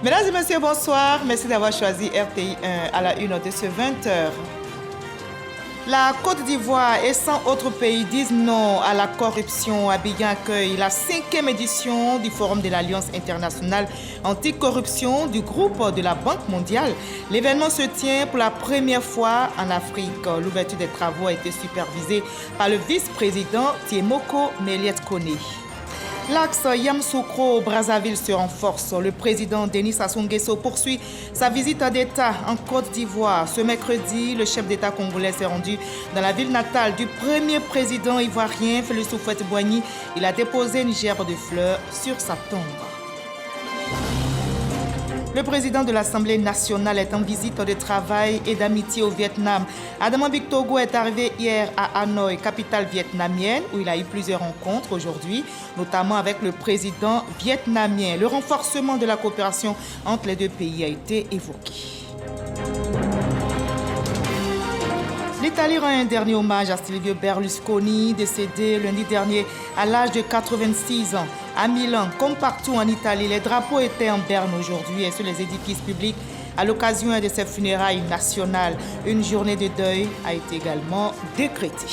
Mesdames et messieurs, bonsoir. Merci d'avoir choisi RTI 1 à la une de ce 20h. La Côte d'Ivoire et 100 autres pays disent non à la corruption. Abidjan accueille la 5e édition du Forum de l'Alliance internationale anticorruption du groupe de la Banque mondiale. L'événement se tient pour la première fois en Afrique. L'ouverture des travaux a été supervisée par le vice-président Tiemoko Meliet-Kone. L'axe Yamoussoukro-Brazzaville se renforce. Le président Denis Sassou Nguesso poursuit sa visite d'État en Côte d'Ivoire. Ce mercredi, le chef d'État congolais s'est rendu dans la ville natale du premier président ivoirien, Félix Houphouët-Boigny. Il a déposé une gerbe de fleurs sur sa tombe. Le président de l'Assemblée nationale est en visite de travail et d'amitié au Vietnam. Adama Bictogo est arrivé hier à Hanoï, capitale vietnamienne, où il a eu plusieurs rencontres aujourd'hui, notamment avec le président vietnamien. Le renforcement de la coopération entre les deux pays a été évoqué. L'Italie rend un dernier hommage à Silvio Berlusconi, décédé lundi dernier à l'âge de 86 ans. À Milan, comme partout en Italie, les drapeaux étaient en berne aujourd'hui et sur les édifices publics. À l'occasion de ces funérailles nationales, une journée de deuil a été également décrétée.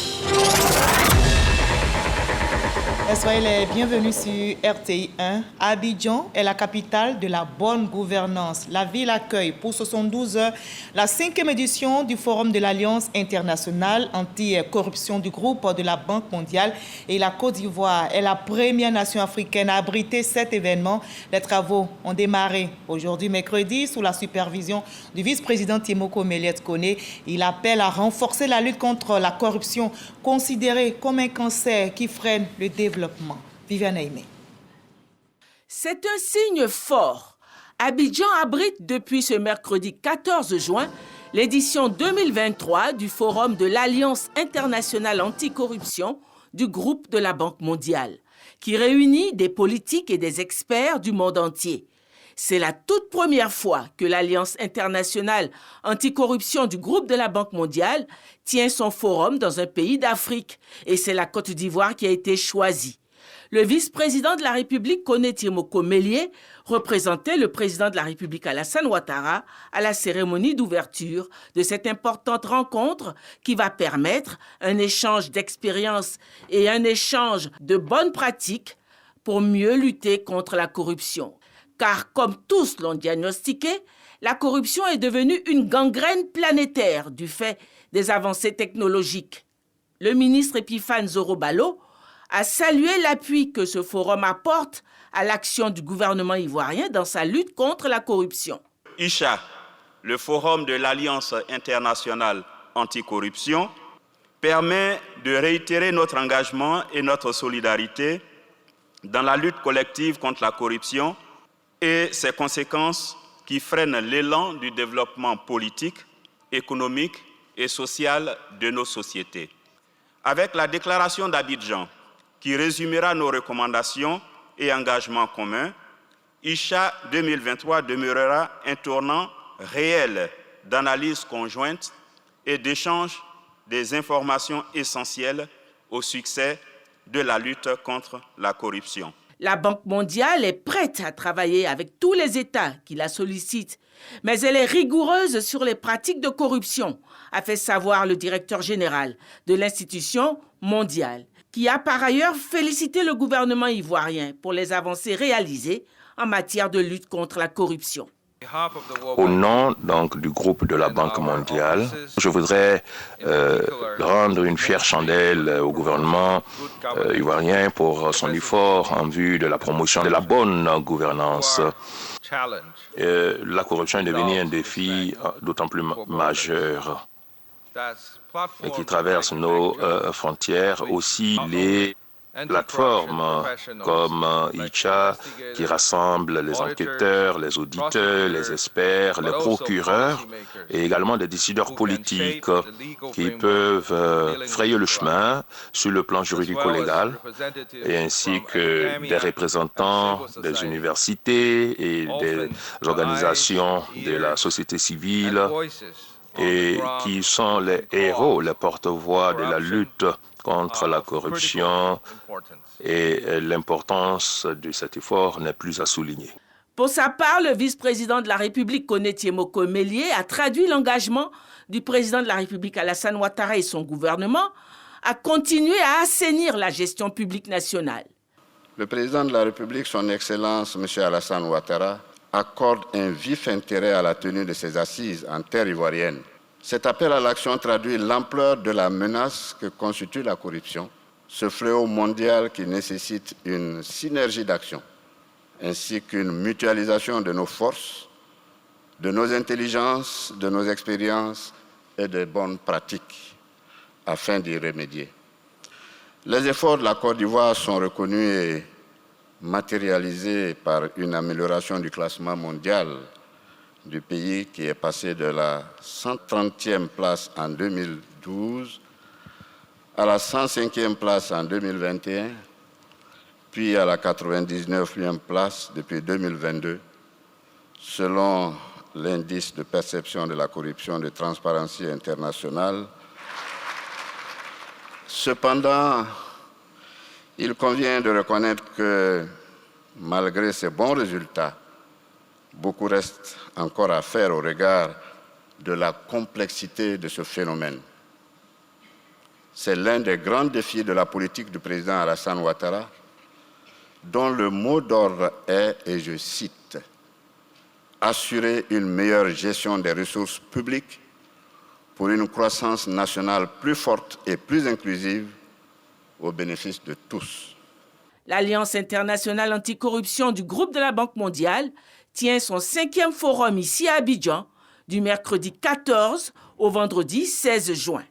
Soyez les bienvenus sur RTI 1. Abidjan est la capitale de la bonne gouvernance. La ville accueille pour 72 heures la 5e édition du Forum de l'Alliance internationale anti-corruption du groupe de la Banque mondiale. Et la Côte d'Ivoire est la première nation africaine à abriter cet événement. Les travaux ont démarré aujourd'hui mercredi sous la supervision du vice-président Tiemoko Meliet-Kone. Il appelle à renforcer la lutte contre la corruption, considérée comme un cancer qui freine le développement. Viviane Aimé. C'est un signe fort. Abidjan abrite depuis ce mercredi 14 juin l'édition 2023 du Forum de l'Alliance internationale anticorruption du groupe de la Banque mondiale, qui réunit des politiques et des experts du monde entier. C'est la toute première fois que l'Alliance internationale anticorruption du groupe de la Banque mondiale tient son forum dans un pays d'Afrique. Et c'est la Côte d'Ivoire qui a été choisie. Le vice-président de la République, Kone Tiemoko Meliet, représentait le président de la République, Alassane Ouattara, à la cérémonie d'ouverture de cette importante rencontre qui va permettre un échange d'expériences et un échange de bonnes pratiques pour mieux lutter contre la corruption. Car comme tous l'ont diagnostiqué, la corruption est devenue une gangrène planétaire du fait des avancées technologiques. Le ministre Epiphane Zoro-Balo a salué l'appui que ce forum apporte à l'action du gouvernement ivoirien dans sa lutte contre la corruption. ICHA, le Forum de l'Alliance internationale anticorruption, permet de réitérer notre engagement et notre solidarité dans la lutte collective contre la corruption et ses conséquences qui freinent l'élan du développement politique, économique et social de nos sociétés. Avec la déclaration d'Abidjan, qui résumera nos recommandations et engagements communs, ICHA 2023 demeurera un tournant réel d'analyse conjointe et d'échange des informations essentielles au succès de la lutte contre la corruption. La Banque mondiale est prête à travailler avec tous les États qui la sollicitent, mais elle est rigoureuse sur les pratiques de corruption, a fait savoir le directeur général de l'institution mondiale, qui a par ailleurs félicité le gouvernement ivoirien pour les avancées réalisées en matière de lutte contre la corruption. Au nom donc du groupe de la Banque mondiale, je voudrais rendre une fière chandelle au gouvernement ivoirien pour son effort en vue de la promotion de la bonne gouvernance. La corruption est devenue un défi d'autant plus majeur et qui traverse nos frontières. Aussi, les plateformes comme ICHA qui rassemble les enquêteurs, les auditeurs, les experts, les procureurs et également des décideurs politiques qui peuvent frayer le chemin sur le plan juridico-légal et ainsi que des représentants des universités et des organisations de la société civile et qui sont les héros, les porte-voix de la lutte contre la corruption, et l'importance de cet effort n'est plus à souligner. Pour sa part, le vice-président de la République, Koné Moko-Mélié, a traduit l'engagement du président de la République, Alassane Ouattara, et son gouvernement à continuer à assainir la gestion publique nationale. Le président de la République, son Excellence, M. Alassane Ouattara, accorde un vif intérêt à la tenue de ces assises en terre ivoirienne. Cet appel à l'action traduit l'ampleur de la menace que constitue la corruption, ce fléau mondial qui nécessite une synergie d'action, ainsi qu'une mutualisation de nos forces, de nos intelligences, de nos expériences et de bonnes pratiques, afin d'y remédier. Les efforts de la Côte d'Ivoire sont reconnus et matérialisés par une amélioration du classement mondial du pays qui est passé de la 130e place en 2012 à la 105e place en 2021, puis à la 99e place depuis 2022, selon l'indice de perception de la corruption de Transparency International. Cependant, il convient de reconnaître que, malgré ces bons résultats, beaucoup reste encore à faire au regard de la complexité de ce phénomène. C'est l'un des grands défis de la politique du président Alassane Ouattara, dont le mot d'ordre est, et je cite, « assurer une meilleure gestion des ressources publiques pour une croissance nationale plus forte et plus inclusive au bénéfice de tous. » L'Alliance internationale anticorruption du groupe de la Banque mondiale tient son 5e forum ici à Abidjan du mercredi 14 au vendredi 16 juin.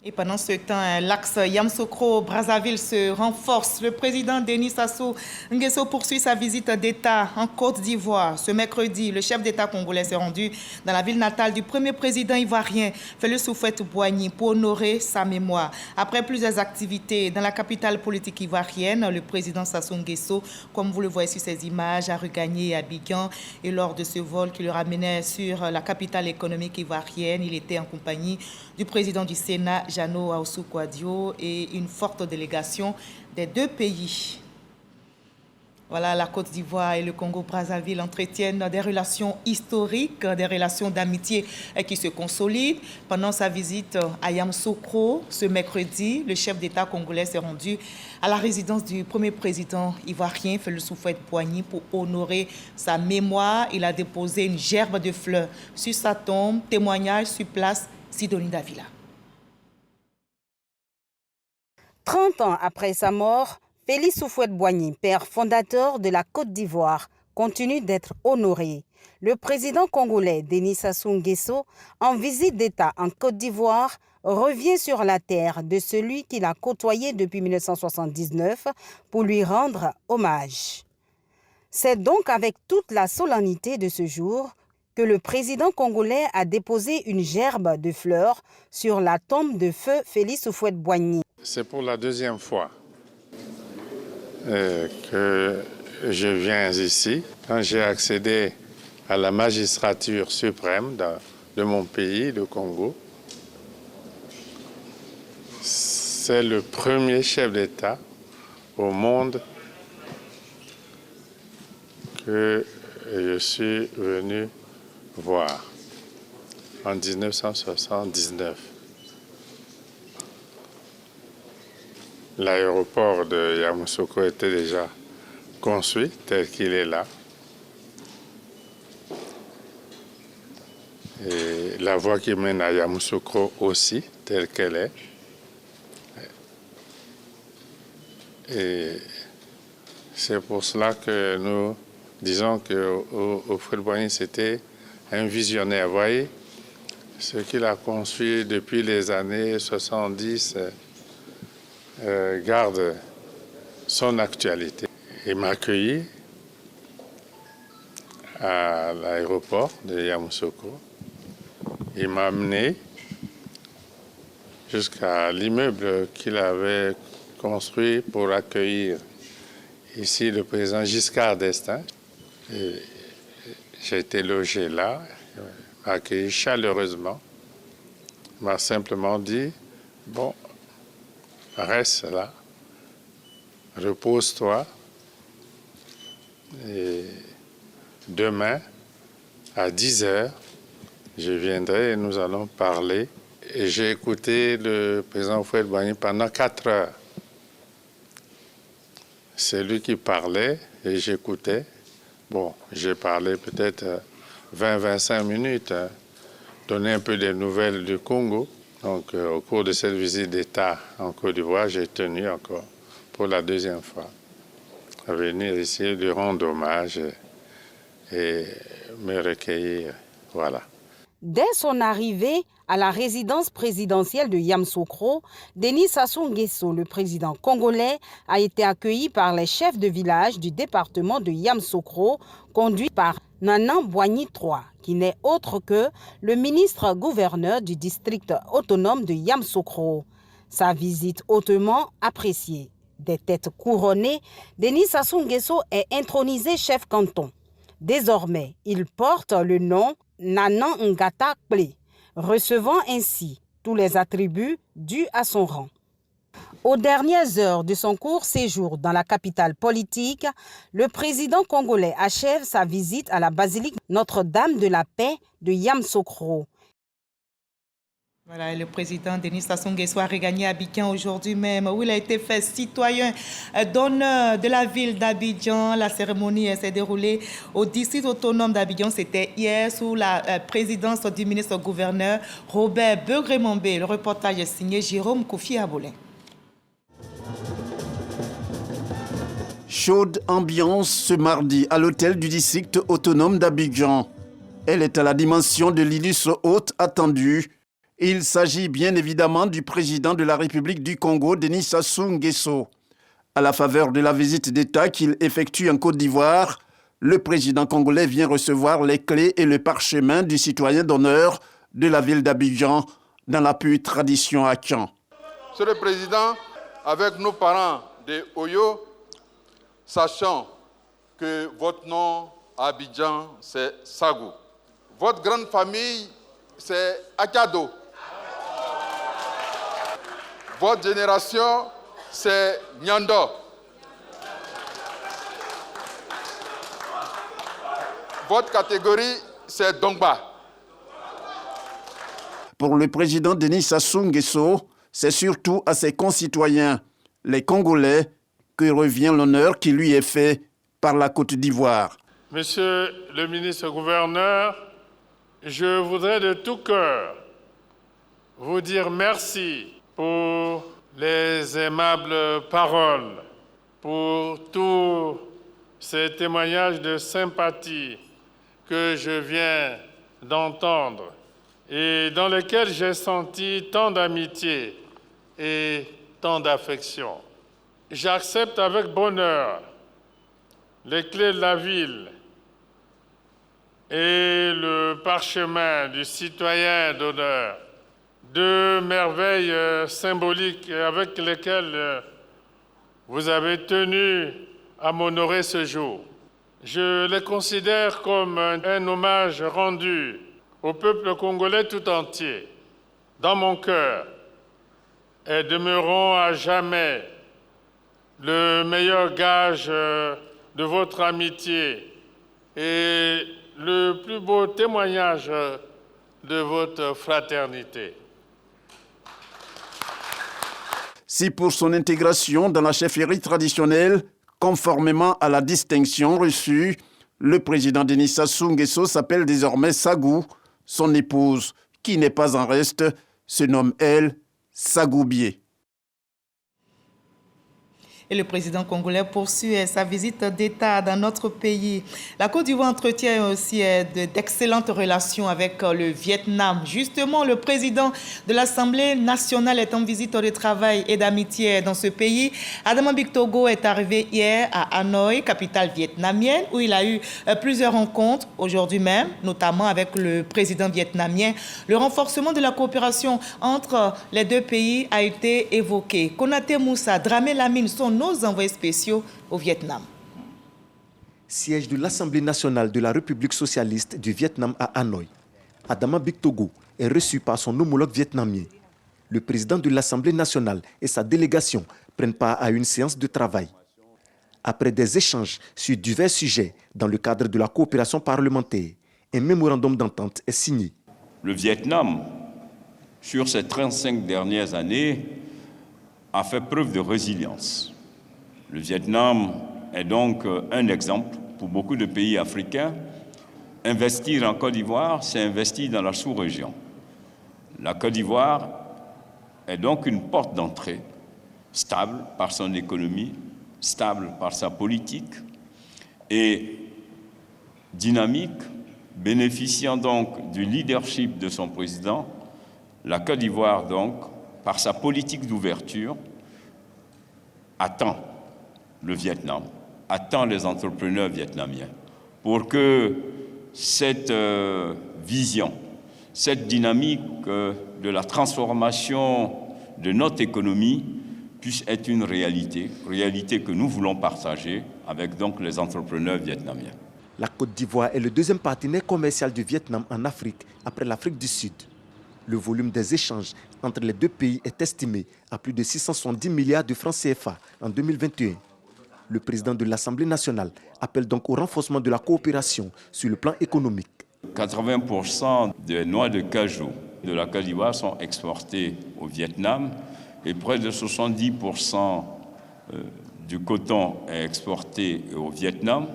Et pendant ce temps, l'axe Yamoussoukro-Brazzaville se renforce. Le président Denis Sassou Nguesso poursuit sa visite d'État en Côte d'Ivoire. Ce mercredi, le chef d'État congolais s'est rendu dans la ville natale du premier président ivoirien, Félix Houphouët-Boigny, pour honorer sa mémoire. Après plusieurs activités dans la capitale politique ivoirienne, le président Sassou Nguesso, comme vous le voyez sur ces images, a regagné Abidjan. Et lors de ce vol qui le ramenait sur la capitale économique ivoirienne, il était en compagnie du président du Sénat, Jano Ahoussou-Kouadio, et une forte délégation des deux pays. Voilà, la Côte d'Ivoire et le Congo-Brazzaville entretiennent des relations historiques, des relations d'amitié qui se consolident. Pendant sa visite à Yamoussoukro, ce mercredi, le chef d'État congolais s'est rendu à la résidence du premier président ivoirien, Félix Houphouët-Boigny, pour honorer sa mémoire. Il a déposé une gerbe de fleurs sur sa tombe. Témoignage sur place, Sidonie Davila. 30 ans après sa mort, Félix Houphouët-Boigny, père fondateur de la Côte d'Ivoire, continue d'être honoré. Le président congolais Denis Sassou Nguesso, en visite d'État en Côte d'Ivoire, revient sur la terre de celui qu'il a côtoyé depuis 1979 pour lui rendre hommage. C'est donc avec toute la solennité de ce jour que le président congolais a déposé une gerbe de fleurs sur la tombe de feu Félix Houphouët-Boigny. C'est pour la deuxième fois que je viens ici. Quand j'ai accédé à la magistrature suprême de mon pays, le Congo, c'est le premier chef d'État au monde que je suis venu voir en 1979. L'aéroport de Yamoussoukro était déjà construit tel qu'il est là. Et la voie qui mène à Yamoussoukro aussi, telle qu'elle est. Et c'est pour cela que nous disons que Houphouët-Boigny, c'était un visionnaire. Vous voyez, ce qu'il a construit depuis les années 70 garde son actualité. Il m'a accueilli à l'aéroport de Yamoussoukro. Il m'a amené jusqu'à l'immeuble qu'il avait construit pour accueillir ici le président Giscard d'Estaing. J'ai été logé là, il m'a accueilli chaleureusement. Il m'a simplement dit, bon, reste là, repose-toi. Et demain à 10 h, je viendrai et nous allons parler. Et j'ai écouté le président Houphouët-Boigny pendant 4 heures. C'est lui qui parlait et j'écoutais. Bon, j'ai parlé peut-être 20-25 minutes, donner un peu des nouvelles du Congo. Donc, au cours de cette visite d'État en Côte d'Ivoire, j'ai tenu encore pour la deuxième fois à venir ici lui rendre hommage et me recueillir. Voilà. Dès son arrivée à la résidence présidentielle de Yamoussoukro, Denis Sassou Nguesso, le président congolais, a été accueilli par les chefs de village du département de Yamoussoukro, conduit par Nanan Boigny III, qui n'est autre que le ministre-gouverneur du district autonome de Yamoussoukro. Sa visite hautement appréciée. Des têtes couronnées, Denis Sassou Nguesso est intronisé chef canton. Désormais, il porte le nom Nanan Ngata Kple, recevant ainsi tous les attributs dus à son rang. Aux dernières heures de son court séjour dans la capitale politique, le président congolais achève sa visite à la basilique Notre-Dame de la Paix de Yamoussoukro. Voilà, le président Denis Sassou Nguesso a regagné Abidjan aujourd'hui même, où il a été fait citoyen d'honneur de la ville d'Abidjan. La cérémonie s'est déroulée au district autonome d'Abidjan. C'était hier sous la présidence du ministre-gouverneur Robert Begremombe. Le reportage est signé Jérôme Kofi Abolin. Chaude ambiance ce mardi à l'hôtel du district autonome d'Abidjan. Elle est à la dimension de l'illustre hôte attendu. Il s'agit bien évidemment du président de la République du Congo, Denis Sassou Nguesso. À la faveur de la visite d'État qu'il effectue en Côte d'Ivoire, le président congolais vient recevoir les clés et le parchemin du citoyen d'honneur de la ville d'Abidjan dans la pure tradition Akan. Monsieur le Président, avec nos parents de Oyo, sachant que votre nom à Abidjan, c'est Sagou. Votre grande famille, c'est Akado. Votre génération, c'est Nyando. Votre catégorie, c'est Dongba. Pour le président Denis Sassou Nguesso, c'est surtout à ses concitoyens, les Congolais, que revient l'honneur qui lui est fait par la Côte d'Ivoire. Monsieur le ministre-gouverneur, je voudrais de tout cœur vous dire merci pour les aimables paroles, pour tous ces témoignages de sympathie que je viens d'entendre et dans lesquels j'ai senti tant d'amitié et tant d'affection. J'accepte avec bonheur les clés de la ville et le parchemin du citoyen d'honneur, deux merveilles symboliques avec lesquelles vous avez tenu à m'honorer ce jour. Je les considère comme un hommage rendu au peuple congolais tout entier. Dans mon cœur, elles demeureront à jamais le meilleur gage de votre amitié et le plus beau témoignage de votre fraternité. Si pour son intégration dans la chefferie traditionnelle, conformément à la distinction reçue, le président Denis Sassou Nguesso s'appelle désormais Sagou. Son épouse, qui n'est pas en reste, se nomme, elle, Sagou Bié. Et le président congolais poursuit sa visite d'État dans notre pays. La Côte d'Ivoire entretient aussi d'excellentes relations avec le Vietnam. Justement, le président de l'Assemblée nationale est en visite de travail et d'amitié dans ce pays. Adama Bictogo est arrivé hier à Hanoï, capitale vietnamienne, où il a eu plusieurs rencontres aujourd'hui même, notamment avec le président vietnamien. Le renforcement de la coopération entre les deux pays a été évoqué. Konaté Moussa, Dramé Lamine sont nos envoyés spéciaux au Vietnam. Siège de l'Assemblée nationale de la République socialiste du Vietnam à Hanoï, Adama Bictogo est reçu par son homologue vietnamien. Le président de l'Assemblée nationale et sa délégation prennent part à une séance de travail. Après des échanges sur divers sujets dans le cadre de la coopération parlementaire, un mémorandum d'entente est signé. Le Vietnam, sur ces 35 dernières années, a fait preuve de résilience. Le Vietnam est donc un exemple pour beaucoup de pays africains. Investir en Côte d'Ivoire, c'est investir dans la sous-région. La Côte d'Ivoire est donc une porte d'entrée, stable par son économie, stable par sa politique et dynamique, bénéficiant donc du leadership de son président. La Côte d'Ivoire, donc, par sa politique d'ouverture, attend le Vietnam, attend les entrepreneurs vietnamiens pour que cette vision, cette dynamique de la transformation de notre économie puisse être une réalité que nous voulons partager avec donc les entrepreneurs vietnamiens. La Côte d'Ivoire est le deuxième partenaire commercial du Vietnam en Afrique, après l'Afrique du Sud. Le volume des échanges entre les deux pays est estimé à plus de 670 milliards de francs CFA en 2021. Le président de l'Assemblée nationale appelle donc au renforcement de la coopération sur le plan économique. 80% des noix de cajou de la Côte d'Ivoire sont exportées au Vietnam et près de 70% du coton est exporté au Vietnam.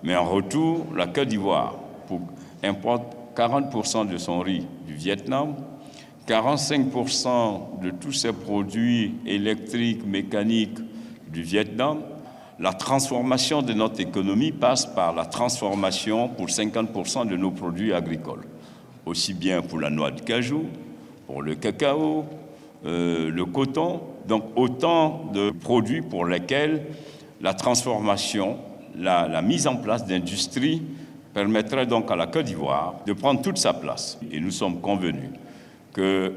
Mais en retour, la Côte d'Ivoire importe 40% de son riz du Vietnam, 45% de tous ses produits électriques, mécaniques du Vietnam. La transformation de notre économie passe par la transformation pour 50% de nos produits agricoles, aussi bien pour la noix de cajou, pour le cacao, le coton, donc autant de produits pour lesquels la transformation, la mise en place d'industries permettrait donc à la Côte d'Ivoire de prendre toute sa place. Et nous sommes convenus que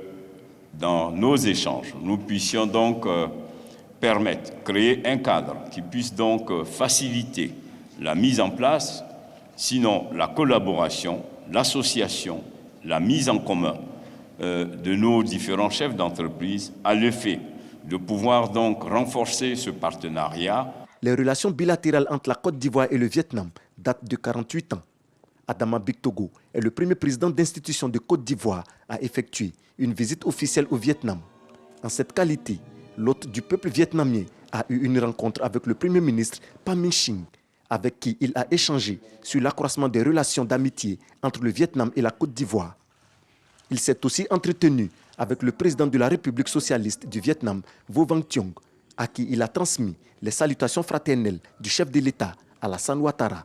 dans nos échanges, nous puissions donc créer un cadre qui puisse donc faciliter la mise en place, sinon la collaboration, l'association, la mise en commun de nos différents chefs d'entreprise à l'effet de pouvoir donc renforcer ce partenariat. Les relations bilatérales entre la Côte d'Ivoire et le Vietnam datent de 48 ans. Adama Bictogo est le premier président d'institution de Côte d'Ivoire à effectuer une visite officielle au Vietnam. En cette qualité, l'hôte du peuple vietnamien a eu une rencontre avec le premier ministre Pham Minh Chinh, avec qui il a échangé sur l'accroissement des relations d'amitié entre le Vietnam et la Côte d'Ivoire. Il s'est aussi entretenu avec le président de la République socialiste du Vietnam, Vo Van Thiong, à qui il a transmis les salutations fraternelles du chef de l'État, Alassane Ouattara.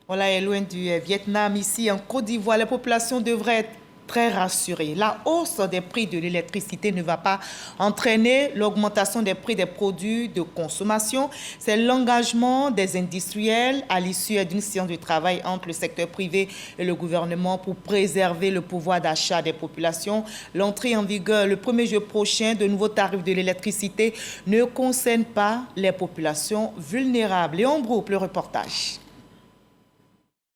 Voilà, est loin du Vietnam. Ici, en Côte d'Ivoire, les populations devraient être très rassurées. La hausse des prix de l'électricité ne va pas entraîner l'augmentation des prix des produits de consommation. C'est l'engagement des industriels à l'issue d'une séance de travail entre le secteur privé et le gouvernement pour préserver le pouvoir d'achat des populations. L'entrée en vigueur le 1er juillet prochain de nouveaux tarifs de l'électricité ne concerne pas les populations vulnérables. Léon Broupe, le reportage.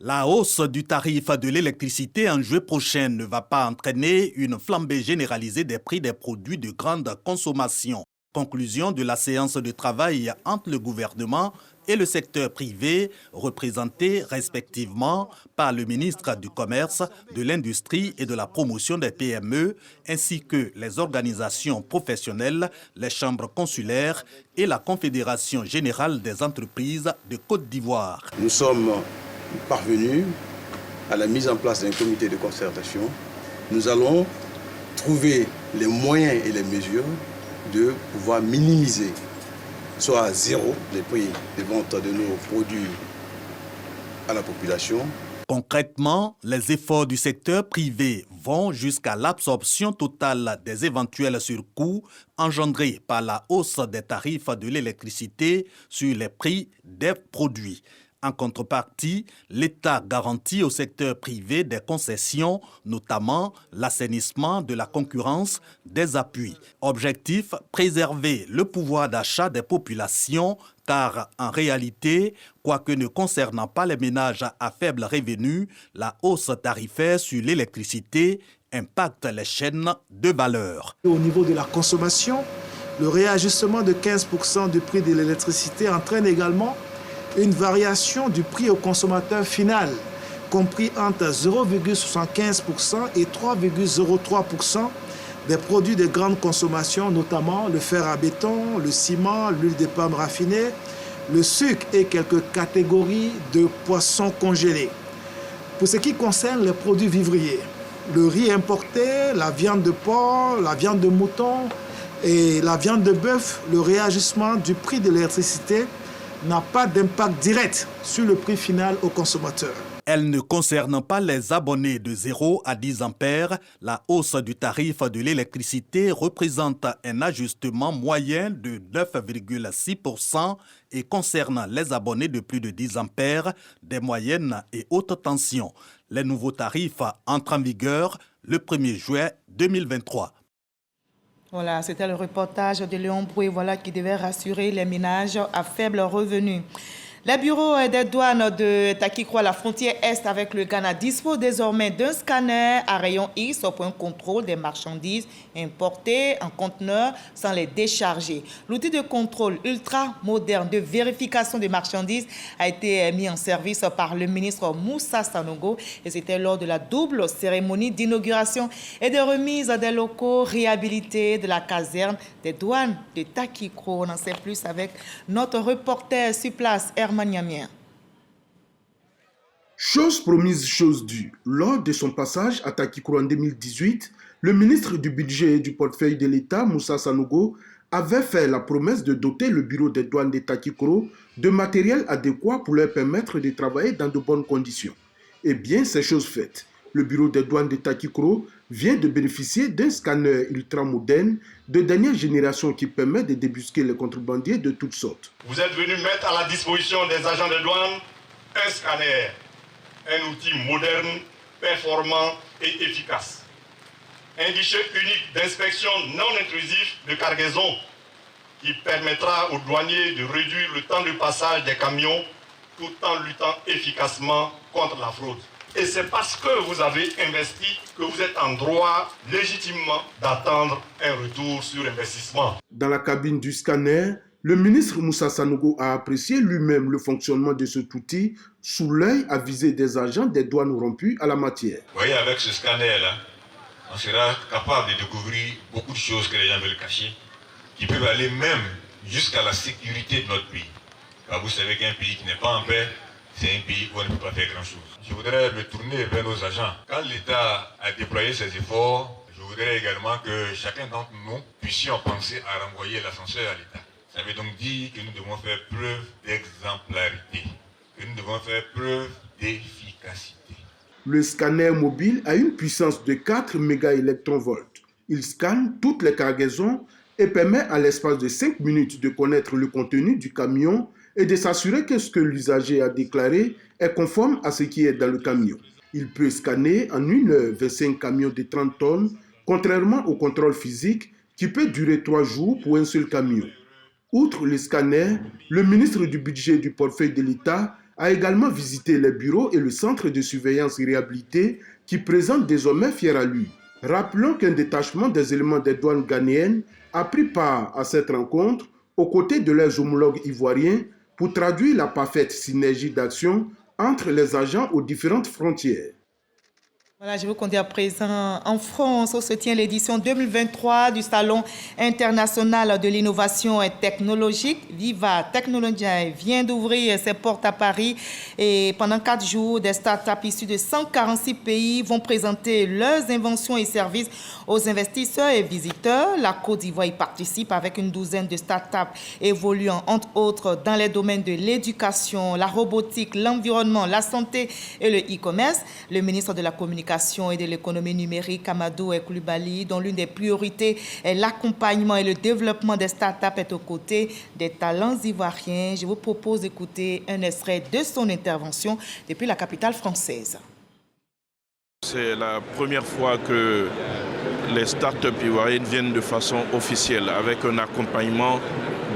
La hausse du tarif de l'électricité en juillet prochain ne va pas entraîner une flambée généralisée des prix des produits de grande consommation. Conclusion de la séance de travail entre le gouvernement et le secteur privé, représentés respectivement par le ministre du Commerce, de l'Industrie et de la Promotion des PME, ainsi que les organisations professionnelles, les chambres consulaires et la Confédération générale des entreprises de Côte d'Ivoire. Nous sommes parvenus à la mise en place d'un comité de concertation. Nous allons trouver les moyens et les mesures de pouvoir minimiser, soit à zéro, les prix de vente de nos produits à la population. Concrètement, les efforts du secteur privé vont jusqu'à l'absorption totale des éventuels surcoûts engendrés par la hausse des tarifs de l'électricité sur les prix des produits. En contrepartie, l'État garantit au secteur privé des concessions, notamment l'assainissement de la concurrence, des appuis. Objectif, préserver le pouvoir d'achat des populations, car en réalité, quoique ne concernant pas les ménages à faible revenu, la hausse tarifaire sur l'électricité impacte les chaînes de valeur. Au niveau de la consommation, Le réajustement de 15% du prix de l'électricité entraîne également une variation du prix au consommateur final, compris entre 0,75% et 3,03% des produits de grande consommation, notamment le fer à béton, le ciment, l'huile de palme raffinée, le sucre et quelques catégories de poissons congelés. Pour ce qui concerne les produits vivriers, le riz importé, la viande de porc, la viande de mouton et la viande de bœuf, le réajustement du prix de l'électricité n'a pas d'impact direct sur le prix final au consommateur. Elle ne concerne pas les abonnés de 0 à 10 ampères. La hausse du tarif de l'électricité représente un ajustement moyen de 9,6% et concerne les abonnés de plus de 10 ampères, des moyennes et hautes tensions. Les nouveaux tarifs entrent en vigueur le 1er juin 2023. Voilà, c'était le reportage de Léon Broué, qui devait rassurer les ménages à faible revenu. Les bureaux des douanes de Takikro à la frontière Est avec le Ghana disposent désormais d'un scanner à rayon X pour un contrôle des marchandises importées en conteneurs sans les décharger. L'outil de contrôle ultra moderne de vérification des marchandises a été mis en service par le ministre Moussa Sanogo et c'était lors de la double cérémonie d'inauguration et de remise des locaux réhabilités de la caserne des douanes de Takikro. On en sait plus avec notre reporter sur place, Maniamien. Chose promise, chose due. Lors de son passage à Takikro en 2018, le ministre du Budget et du Portefeuille de l'État, Moussa Sanogo, avait fait la promesse de doter le bureau des douanes de Takikro de matériel adéquat pour leur permettre de travailler dans de bonnes conditions. Eh bien, c'est chose faite. Le bureau des douanes de Takikro vient de bénéficier d'un scanner ultramoderne de dernière génération qui permet de débusquer les contrebandiers de toutes sortes. Vous êtes venu mettre à la disposition des agents de douane un scanner, un outil moderne, performant et efficace. Un guichet unique d'inspection non intrusif de cargaison qui permettra aux douaniers de réduire le temps de passage des camions tout en luttant efficacement contre la fraude. Et c'est parce que vous avez investi que vous êtes en droit légitimement d'attendre un retour sur investissement. Dans la cabine du scanner, le ministre Moussa Sanogo a apprécié lui-même le fonctionnement de cet outil sous l'œil avisé des agents des douanes rompus à la matière. Vous voyez, avec ce scanner-là, on sera capable de découvrir beaucoup de choses que les gens veulent cacher, qui peuvent aller même jusqu'à la sécurité de notre pays. Car vous savez qu'un pays qui n'est pas en paix, c'est un pays où on ne peut pas faire grand-chose. Je voudrais me tourner vers nos agents. Quand l'État a déployé ses efforts, je voudrais également que chacun d'entre nous puissions penser à renvoyer l'ascenseur à l'État. Ça veut donc dire que nous devons faire preuve d'exemplarité, que nous devons faire preuve d'efficacité. Le scanner mobile a une puissance de 4 mégaélectronvolts. Il scanne toutes les cargaisons et permet à l'espace de 5 minutes de connaître le contenu du camion et de s'assurer que ce que l'usager a déclaré est conforme à ce qui est dans le camion. Il peut scanner en 1 heure 25 camions de 30 tonnes, contrairement au contrôle physique qui peut durer 3 jours pour un seul camion. Outre le scanner, le ministre du Budget et du Portefeuille de l'État a également visité les bureaux et le centre de surveillance réhabilité qui présente désormais fier à lui. Rappelons qu'un détachement des éléments des douanes ghanéennes a pris part à cette rencontre aux côtés de leurs homologues ivoiriens pour traduire la parfaite synergie d'action entre les agents aux différentes frontières. Voilà, je vous conduis à présent en France où se tient l'édition 2023 du Salon international de l'innovation technologique. Viva Technologia vient d'ouvrir ses portes à Paris et pendant 4 jours, des startups issues de 146 pays vont présenter leurs inventions et services aux investisseurs et visiteurs. La Côte d'Ivoire y participe avec une douzaine de startups évoluant entre autres dans les domaines de l'éducation, la robotique, l'environnement, la santé et le e-commerce. Le ministre de la Communication et de l'économie numérique, Amadou Koulibaly, dont l'une des priorités est l'accompagnement et le développement des startups, est aux côtés des talents ivoiriens. Je vous propose d'écouter un extrait de son intervention depuis la capitale française. C'est la première fois que les startups ivoiriennes viennent de façon officielle avec un accompagnement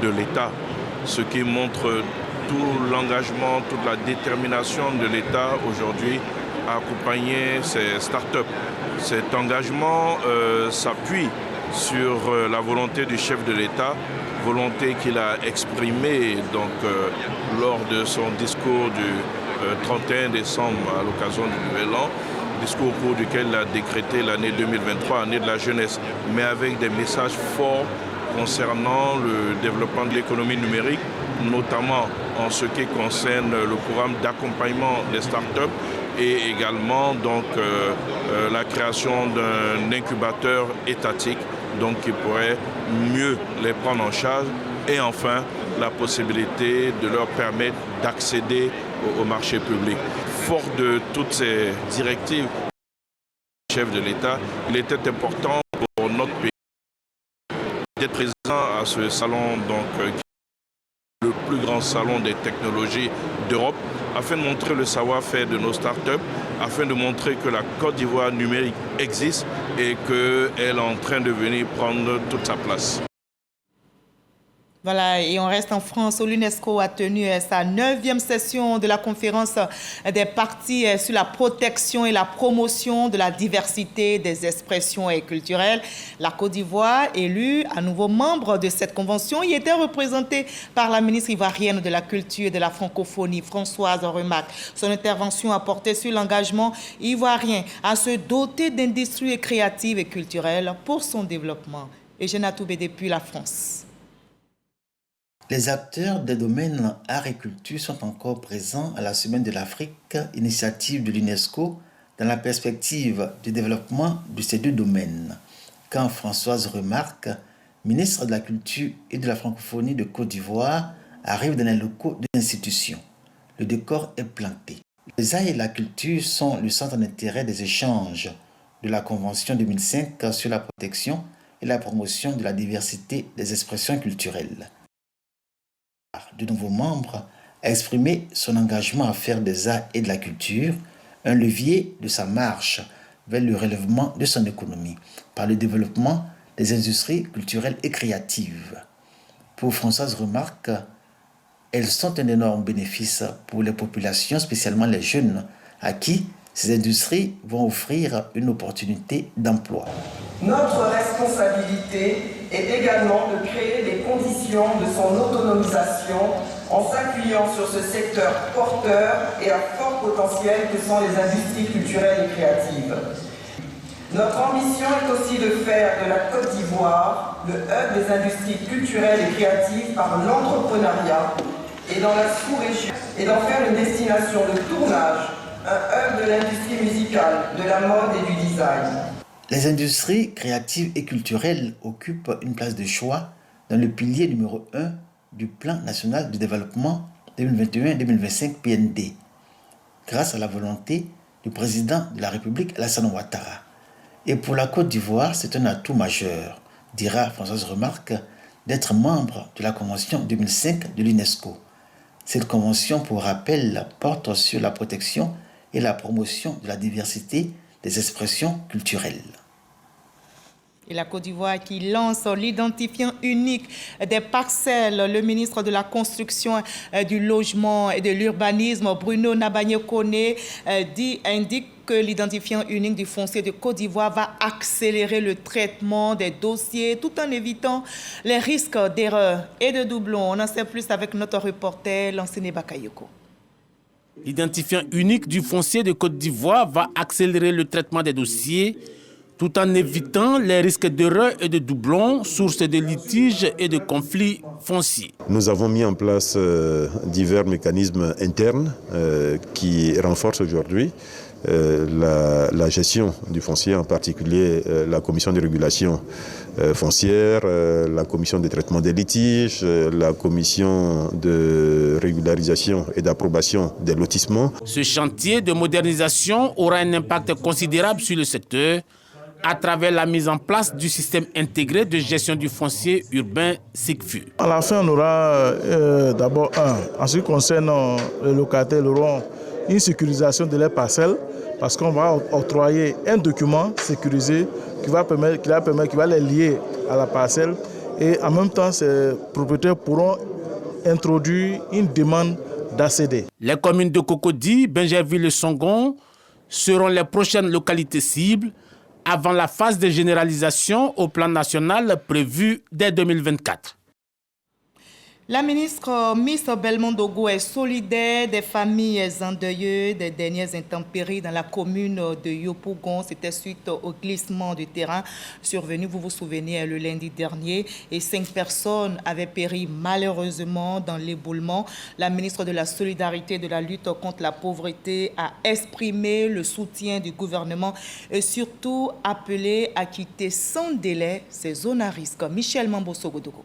de l'État, ce qui montre tout l'engagement, toute la détermination de l'État aujourd'hui à accompagner ces startups. Cet engagement s'appuie sur la volonté du chef de l'État, volonté qu'il a exprimée donc, lors de son discours du 31 décembre à l'occasion du Nouvel An, discours au cours duquel il a décrété l'année 2023, année de la jeunesse, mais avec des messages forts concernant le développement de l'économie numérique, notamment en ce qui concerne le programme d'accompagnement des startups et également donc, la création d'un incubateur étatique donc, qui pourrait mieux les prendre en charge et enfin la possibilité de leur permettre d'accéder au marché public. Fort de toutes ces directives du chef de l'État, il était important pour notre pays d'être présent à ce salon, donc, qui est le plus grand salon des technologies d'Europe, afin de montrer le savoir-faire de nos startups, afin de montrer que la Côte d'Ivoire numérique existe et qu'elle est en train de venir prendre toute sa place. Voilà, et on reste en France où l'UNESCO a tenu sa 9e session de la conférence des parties sur la protection et la promotion de la diversité des expressions culturelles. La Côte d'Ivoire, élue à nouveau membre de cette convention, y était représentée par la ministre ivoirienne de la Culture et de la Francophonie, Françoise Remarque. Son intervention a porté sur l'engagement ivoirien à se doter d'industries créatives et culturelles pour son développement. Eugène Atoubé depuis la France. Les acteurs des domaines art et culture sont encore présents à la Semaine de l'Afrique, initiative de l'UNESCO, dans la perspective du développement de ces deux domaines. Quand Françoise Remarque, ministre de la Culture et de la Francophonie de Côte d'Ivoire, arrive dans les locaux de l'institution, le décor est planté. Les arts et la culture sont le centre d'intérêt des échanges de la Convention 2005 sur la protection et la promotion de la diversité des expressions culturelles. De nouveaux membres a exprimé son engagement à faire des arts et de la culture un levier de sa marche vers le relèvement de son économie par le développement des industries culturelles et créatives. Pour Françoise Remarque, elles sont un énorme bénéfice pour les populations, spécialement les jeunes, à qui ces industries vont offrir une opportunité d'emploi. Notre responsabilité est également de créer les conditions de son autonomisation en s'appuyant sur ce secteur porteur et à fort potentiel que sont les industries culturelles et créatives. Notre ambition est aussi de faire de la Côte d'Ivoire le hub des industries culturelles et créatives par l'entrepreneuriat et dans la sous-région et d'en faire une destination de tournage, un hub de l'industrie musicale, de la mode et du design. Les industries créatives et culturelles occupent une place de choix dans le pilier numéro 1 du Plan national de développement 2021-2025 PND, grâce à la volonté du président de la République Alassane Ouattara. Et pour la Côte d'Ivoire, c'est un atout majeur, dira Françoise Remarque, d'être membre de la Convention 2005 de l'UNESCO. Cette convention, pour rappel, porte sur la protection et la promotion de la diversité des expressions culturelles. Et la Côte d'Ivoire qui lance l'identifiant unique des parcelles. Le ministre de la Construction, du Logement et de l'Urbanisme, Bruno Nabagné-Kone, indique que l'identifiant unique du foncier de Côte d'Ivoire va accélérer le traitement des dossiers tout en évitant les risques d'erreurs et de doublons. On en sait plus avec notre reporter, Lansene Bakayoko. L'identifiant unique du foncier de Côte d'Ivoire va accélérer le traitement des dossiers tout en évitant les risques d'erreurs et de doublons, sources de litiges et de conflits fonciers. Nous avons mis en place divers mécanismes internes qui renforcent aujourd'hui la gestion du foncier, en particulier la commission de régulation foncière, la commission de traitement des litiges, la commission de régularisation et d'approbation des lotissements. Ce chantier de modernisation aura un impact considérable sur le secteur à travers la mise en place du système intégré de gestion du foncier urbain SICFU. À la fin, on aura d'abord en ce qui concerne les locataires, ils auront une sécurisation de leurs parcelles parce qu'on va octroyer un document sécurisé qui va les lier à la parcelle et en même temps, ces propriétaires pourront introduire une demande d'accéder. Les communes de Cocody, Bingerville et Songon seront les prochaines localités cibles avant la phase de généralisation au plan national prévue dès 2024. La ministre Miss Belmondo est solidaire des familles endeuillées des dernières intempéries dans la commune de Yopougon. C'était suite au glissement du terrain survenu, vous vous souvenez, le lundi dernier. Et 5 personnes avaient péri malheureusement dans l'éboulement. La ministre de la Solidarité et de la lutte contre la pauvreté a exprimé le soutien du gouvernement et surtout appelé à quitter sans délai ces zones à risque. Michel Mambo-Sogodogo.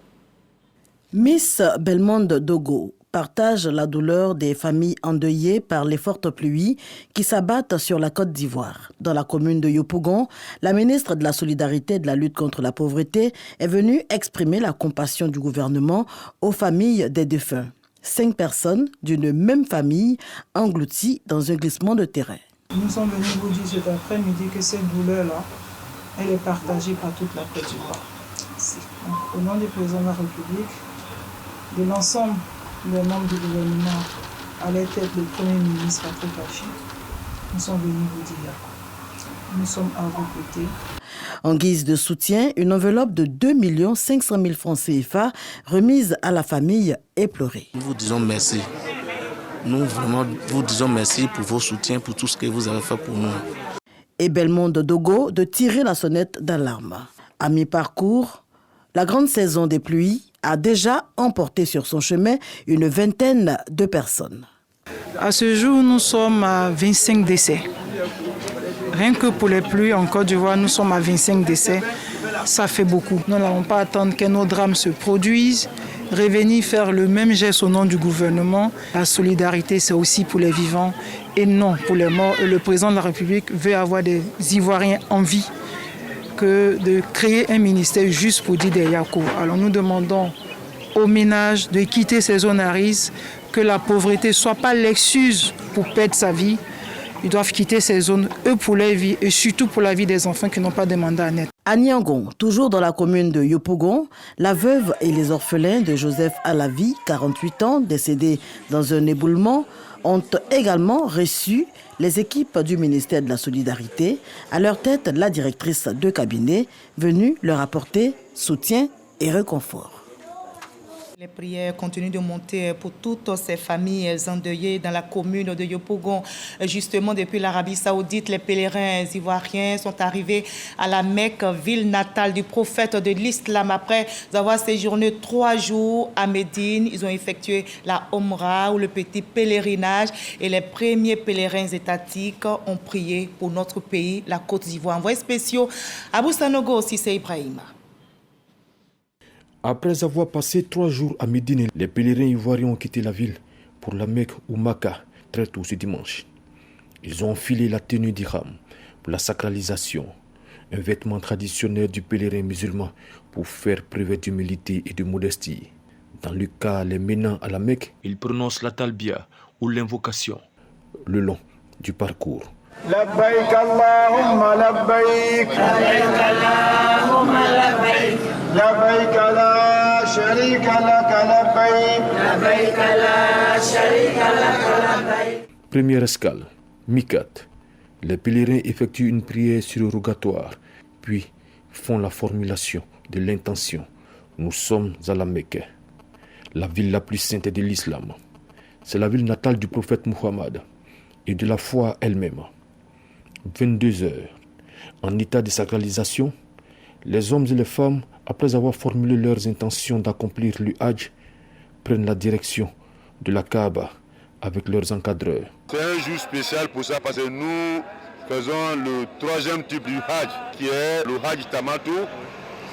Miss Belmondo Dogo partage la douleur des familles endeuillées par les fortes pluies qui s'abattent sur la Côte d'Ivoire. Dans la commune de Yopougon, la ministre de la Solidarité et de la lutte contre la pauvreté est venue exprimer la compassion du gouvernement aux familles des défunts. 5 personnes d'une même famille englouties dans un glissement de terrain. Nous sommes venus vous dire cet après-midi que cette douleur-là, elle est partagée par toute la Côte d'Ivoire. Au nom du président de la République, de l'ensemble des membres du gouvernement, à la tête du Premier ministre Patrick Achi, nous sommes venus vous dire, nous sommes à vos côtés. En guise de soutien, une enveloppe de 2 500 000 francs CFA remise à la famille éplorée. Nous vous disons merci. Nous vraiment vous disons merci pour vos soutiens, pour tout ce que vous avez fait pour nous. Et Belmondo Dogo de tirer la sonnette d'alarme. À mi-parcours, la grande saison des pluies a déjà emporté sur son chemin une vingtaine de personnes. À ce jour, nous sommes à 25 décès. Rien que pour les pluies en Côte d'Ivoire, nous sommes à 25 décès. Ça fait beaucoup. Nous n'allons pas attendre que nos drames se produisent. Revenir faire le même geste au nom du gouvernement. La solidarité, c'est aussi pour les vivants et non pour les morts. Et le président de la République veut avoir des Ivoiriens en vie que de créer un ministère juste pour Didé Yako. Alors nous demandons aux ménages de quitter ces zones à risque, que la pauvreté ne soit pas l'excuse pour perdre sa vie. Ils doivent quitter ces zones, eux pour leur vie et surtout pour la vie des enfants qui n'ont pas demandé à naître. À Niangon, toujours dans la commune de Yopougon, la veuve et les orphelins de Joseph Alavi, 48 ans, décédé dans un éboulement, ont également reçu les équipes du ministère de la Solidarité, à leur tête la directrice de cabinet, venue leur apporter soutien et réconfort. Les prières continuent de monter pour toutes ces familles endeuillées dans la commune de Yopougon. Justement, depuis l'Arabie Saoudite, les pèlerins ivoiriens sont arrivés à la Mecque, ville natale du prophète de l'Islam. Après avoir séjourné 3 jours à Médine, ils ont effectué la Omra ou le petit pèlerinage. Et les premiers pèlerins étatiques ont prié pour notre pays, la Côte d'Ivoire. Envoyé spéciaux à Boussanogo, Sissé Ibrahima. Après avoir passé 3 jours à Médine, les pèlerins ivoiriens ont quitté la ville pour la Mecque ou Maka très tôt ce dimanche. Ils ont enfilé la tenue d'Ihram pour la sacralisation, un vêtement traditionnel du pèlerin musulman pour faire preuve d'humilité et de modestie. Dans le cas les menant à la Mecque, ils prononcent la talbiya ou l'invocation le long du parcours. لبيك اللهم لبيك لبيك اللهم لبيك لبيك لا شريك لك لبيك لبيك لا شريك لك لبيك. Première escale, Mikat. Les pèlerins effectuent une prière surrogatoire, puis font la formulation de l'intention. Nous sommes à la Mecque, la ville la plus sainte de l'islam. C'est la ville natale du prophète Muhammad et de la foi elle-même. 22 heures. En état de sacralisation, les hommes et les femmes, après avoir formulé leurs intentions d'accomplir le Hajj, prennent la direction de la Kaaba avec leurs encadreurs. C'est un jour spécial pour ça parce que nous faisons le 3e type du Hajj, qui est le Hajj Tamatou.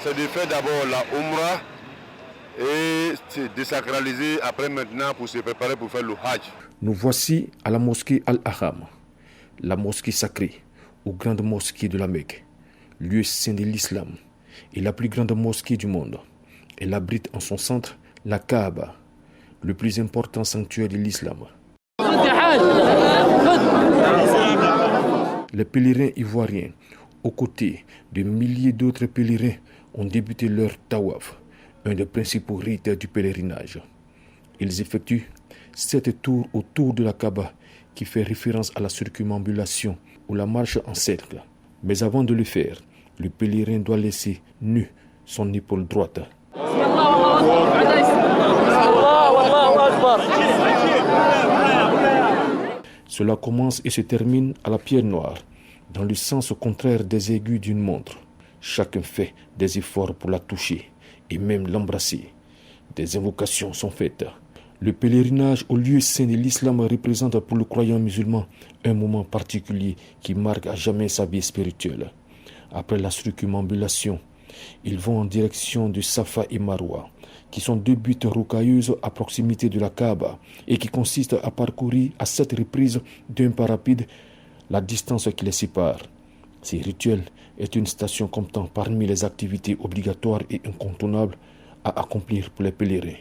C'est de faire d'abord la Umrah et c'est désacraliser après maintenant pour se préparer pour faire le Hajj. Nous voici à la mosquée Al-Ahram, la mosquée sacrée, ou grande mosquée de la Mecque, lieu saint de l'islam et la plus grande mosquée du monde. Elle abrite en son centre la Kaaba, le plus important sanctuaire de l'islam. Les pèlerins ivoiriens, aux côtés de milliers d'autres pèlerins, ont débuté leur tawaf, un des principaux rites du pèlerinage. Ils effectuent 7 tours autour de la Kaaba, qui fait référence à la circumambulation ou la marche en cercle. Mais avant de le faire, le pèlerin doit laisser nu son épaule droite. Cela commence et se termine à la pierre noire, dans le sens contraire des aiguilles d'une montre. Chacun fait des efforts pour la toucher et même l'embrasser. Des invocations sont faites. Le pèlerinage au lieu saint de l'islam représente pour le croyant musulman un moment particulier qui marque à jamais sa vie spirituelle. Après la circumambulation, ils vont en direction de Safa et Marwa, qui sont 2 buttes rocailleuses à proximité de la Kaaba et qui consistent à parcourir à 7 reprises d'un pas rapide la distance qui les sépare. Ce rituel est une station comptant parmi les activités obligatoires et incontournables à accomplir pour les pèlerins.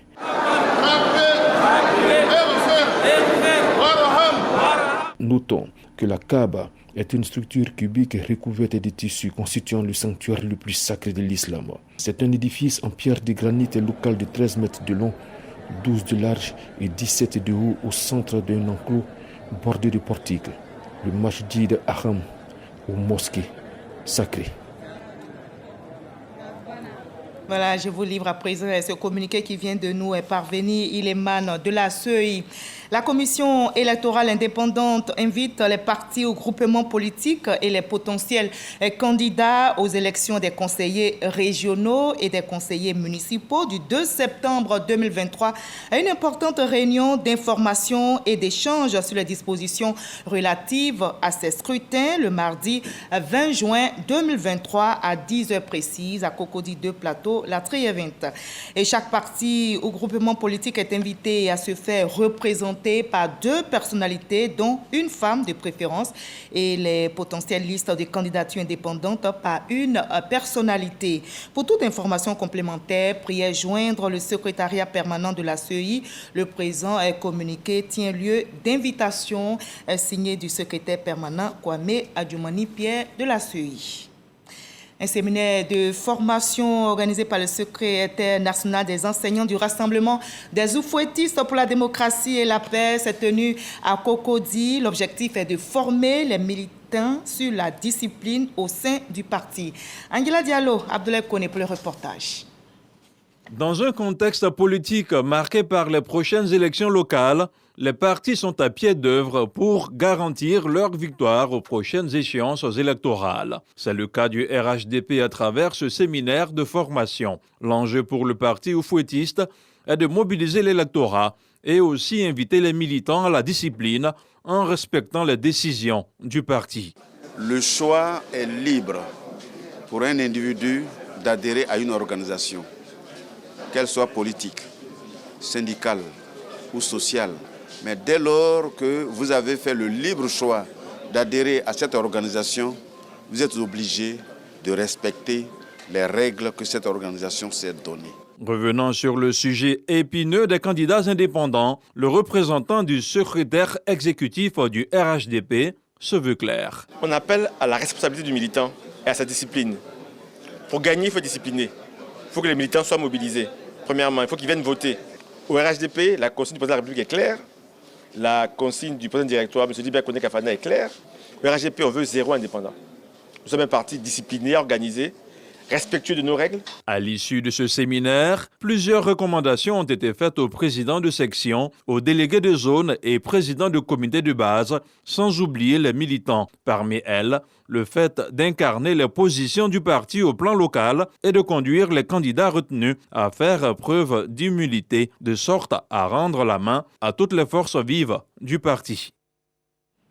Notons que la Kaaba est une structure cubique recouverte de tissus constituant le sanctuaire le plus sacré de l'islam. C'est un édifice en pierre de granit local de 13 mètres de long, 12 de large et 17 de haut au centre d'un enclos bordé de portiques, le Masjid Haram ou mosquée sacrée. Voilà, je vous livre à présent ce communiqué qui vient de nous parvenir. Il émane de la CEI. La commission électorale indépendante invite les partis ou groupements politiques et les potentiels candidats aux élections des conseillers régionaux et des conseillers municipaux du 2 septembre 2023 à une importante réunion d'information et d'échange sur les dispositions relatives à ces scrutins le mardi 20 juin 2023 à 10h précises à Cocody 2 Plateau, la Triévinte. Et chaque parti ou groupement politique est invité à se faire représenter par 2 personnalités, dont une femme de préférence, et les potentielles listes de candidatures indépendantes par une personnalité. Pour toute information complémentaire, priez joindre le secrétariat permanent de la CEI. Le présent communiqué tient lieu d'invitation signée du secrétaire permanent Kwame Adjoumani Pierre de la CEI. Un séminaire de formation organisé par le secrétaire national des enseignants du Rassemblement des oufouettistes pour la démocratie et la paix s'est tenu à Cocody. L'objectif est de former les militants sur la discipline au sein du parti. Angela Diallo, Abdoulaye Kone pour le reportage. Dans un contexte politique marqué par les prochaines élections locales, les partis sont à pied d'œuvre pour garantir leur victoire aux prochaines échéances électorales. C'est le cas du RHDP à travers ce séminaire de formation. L'enjeu pour le parti oufouettiste est de mobiliser l'électorat et aussi inviter les militants à la discipline en respectant les décisions du parti. Le choix est libre pour un individu d'adhérer à une organisation, qu'elle soit politique, syndicale ou sociale. Mais dès lors que vous avez fait le libre choix d'adhérer à cette organisation, vous êtes obligé de respecter les règles que cette organisation s'est données. Revenant sur le sujet épineux des candidats indépendants, le représentant du secrétaire exécutif du RHDP se veut clair. On appelle à la responsabilité du militant et à sa discipline. Pour gagner, il faut discipliner. Il faut que les militants soient mobilisés. Premièrement, il faut qu'ils viennent voter. Au RHDP, la consigne du président de la République est claire. La consigne du président directoire, M. Dibia Kone Kafana, est claire. Le RHDP, on veut 0 indépendant. Nous sommes un parti discipliné, organisé, respectueux de nos règles. À l'issue de ce séminaire, plusieurs recommandations ont été faites aux présidents de section, aux délégués de zone et présidents de comités de base, sans oublier les militants. Parmi elles, le fait d'incarner les positions du parti au plan local et de conduire les candidats retenus à faire preuve d'humilité, de sorte à rendre la main à toutes les forces vives du parti.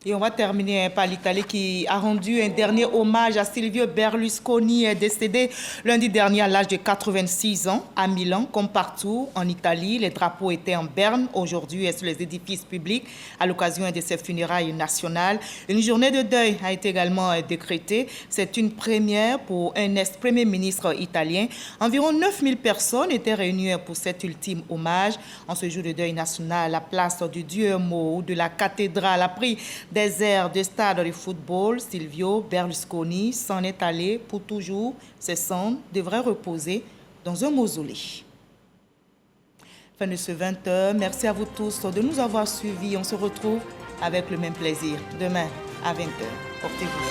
Et on va terminer par l'Italie qui a rendu un dernier hommage à Silvio Berlusconi, décédé lundi dernier à l'âge de 86 ans à Milan. Comme partout en Italie, les drapeaux étaient en berne aujourd'hui et sur les édifices publics à l'occasion de ses funérailles nationales. Une journée de deuil a été également décrétée. C'est une première pour un ex-premier ministre italien. Environ 9000 personnes étaient réunies pour cet ultime hommage. En ce jour de deuil national, la place du Duomo ou de la cathédrale a pris des airs de stade de football. Silvio Berlusconi s'en est allé pour toujours. Ses cendres devraient reposer dans un mausolée. Fin de ce 20h. Merci à vous tous de nous avoir suivis. On se retrouve avec le même plaisir demain à 20h. Portez-vous.